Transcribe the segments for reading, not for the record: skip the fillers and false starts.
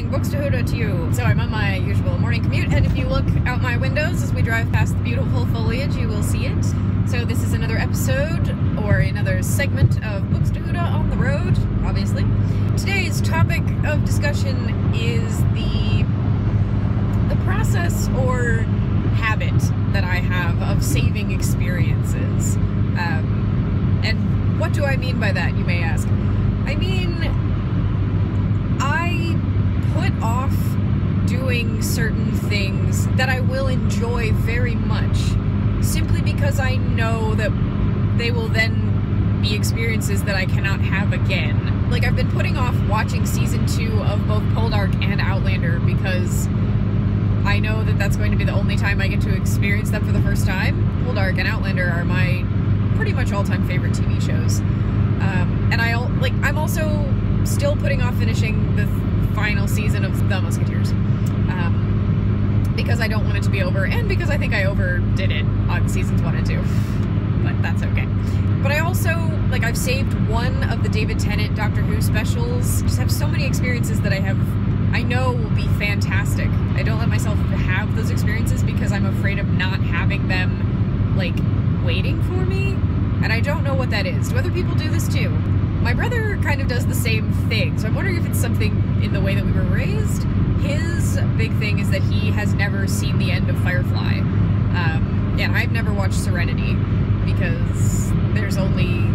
morning, Bookstahooda to you. So I'm on my usual morning commute, and if you look out my windows as we drive past the beautiful foliage, you will see it. So this is another episode, or another segment of Bookstahooda on the road, obviously. Today's topic of discussion is the process or habit that I have of saving experiences. And what do I mean by that, you may ask? I mean, I put off doing certain things that I will enjoy very much simply because I know that they will then be experiences that I cannot have again. Like, I've been putting off watching season 2 of both Poldark and Outlander because I know that that's going to be the only time I get to experience them for the first time. Poldark and Outlander are my pretty much all-time favorite TV shows. And I'm also still putting off finishing the final season of The Musketeers. Because I don't want it to be over, and because I think I overdid it on seasons 1 and 2. But that's okay. But I also, I've saved one of the David Tennant Doctor Who specials. Just have so many experiences that I know will be fantastic. I don't let myself have those experiences because I'm afraid of not having them, waiting for me. And I don't know what that is. Do other people do this too? My brother kind of does the same thing, so I'm wondering if it's something in the way that we were raised. His big thing is that he has never seen the end of Firefly. And I've never watched Serenity because there's only,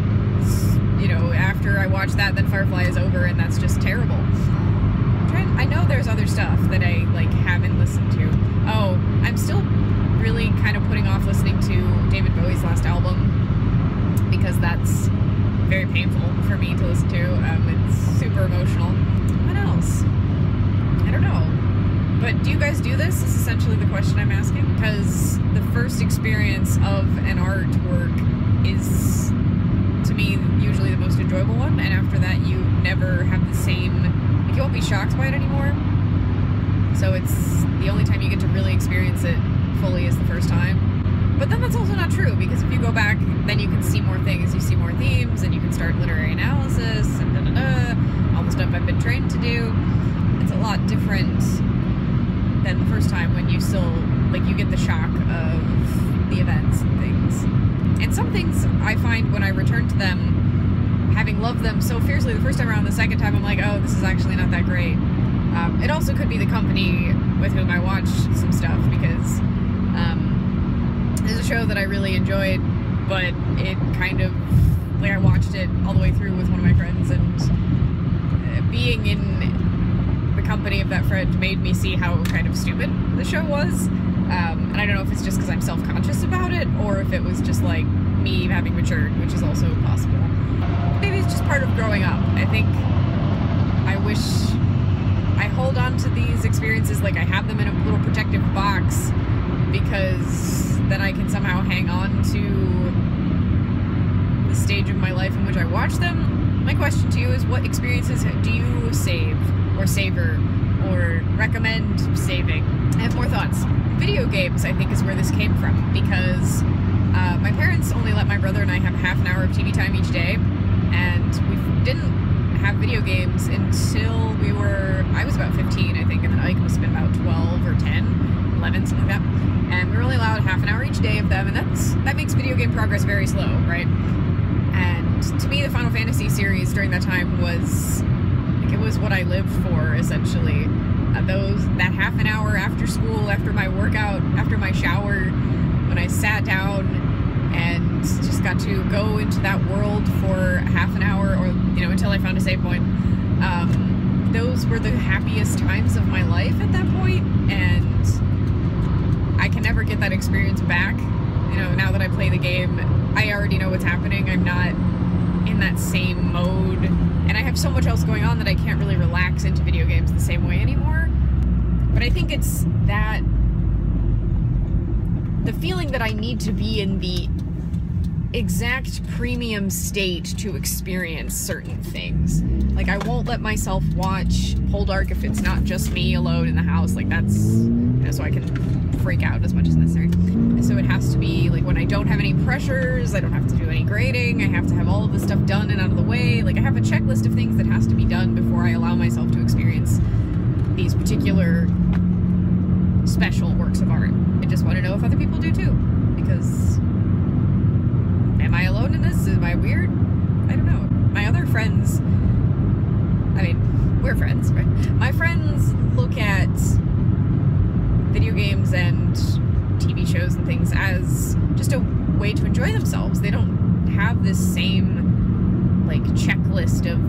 after I watch that, then Firefly is over, and that's just terrible. I know there's other stuff that I, haven't listened to. Oh, I'm still really kind of putting off listening to David Bowie's last album because that's very painful for me to listen to. It's super emotional. What else? I don't know. But do you guys do this? Is essentially the question I'm asking. Because the first experience of an artwork is, to me, usually the most enjoyable one, and after that you never have the same, you won't be shocked by it anymore. So it's the only time you get to really experience it fully is the first time. But then that's also not true, because if you go back, then you can see more things, you see more themes, and you can start literary analysis, and all the stuff I've been trained to do. It's a lot different than the first time when you still, you get the shock of the events and things. And some things I find when I return to them, having loved them so fiercely the first time around, the second time I'm like, oh, this is actually not that great. It also could be the company with whom I watch some stuff, because there's a show that I really enjoyed, but it kind of, I watched it all the way through with one of my friends, and being in the company of that friend made me see how kind of stupid the show was. And I don't know if it's just because I'm self-conscious about it, or if it was just me having matured, which is also possible. Maybe it's just part of growing up. I think I wish I hold on to these experiences like I have them in a little protective box, because then I can somehow hang on to the stage of my life in which I watch them. My question to you is, what experiences do you save, or savor, or recommend saving? I have more thoughts. Video games, I think, is where this came from, because my parents only let my brother and I have half an hour of TV time each day, and we didn't have video games until I was about 15, I think, and then Ike must have been about 12 or 10, 11, something like that. And we were only allowed half an hour each day of them, and that makes video game progress very slow, right? And to me, the Final Fantasy series during that time was, it was what I lived for, essentially. That half an hour after school, after my workout, after my shower, when I sat down and just got to go into that world for half an hour, or, until I found a save point. Those were the happiest times of my life at that point, and I can never get that experience back. Now that I play the game, I already know what's happening. I'm not in that same mode, and I have so much else going on that I can't really relax into video games the same way anymore. But I think it's that, the feeling that I need to be in the exact premium state to experience certain things. I won't let myself watch Poldark if it's not just me alone in the house. That's, so I can freak out as much as necessary. So it has to be, when I don't have any pressures, I don't have to do any grading, I have to have all of the stuff done and out of the way. I have a checklist of things that has to be done before I allow myself to experience these special works of art. I just want to know if other people do too, because am I alone in this? Am I weird? I don't know. My other friends, I mean, we're friends, right? My friends look at video games and TV shows and things as just a way to enjoy themselves. They don't have this same, like, checklist of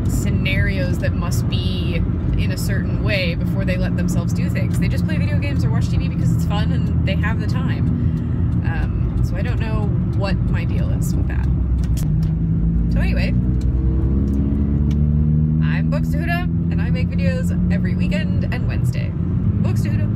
scenarios that must be in a certain way before they let themselves do things. They just play video games or watch TV because it's fun and they have the time. So I don't know what my deal is with that. So anyway, I'm Bookstahooda, and I make videos every weekend and Wednesday. Bookstahooda.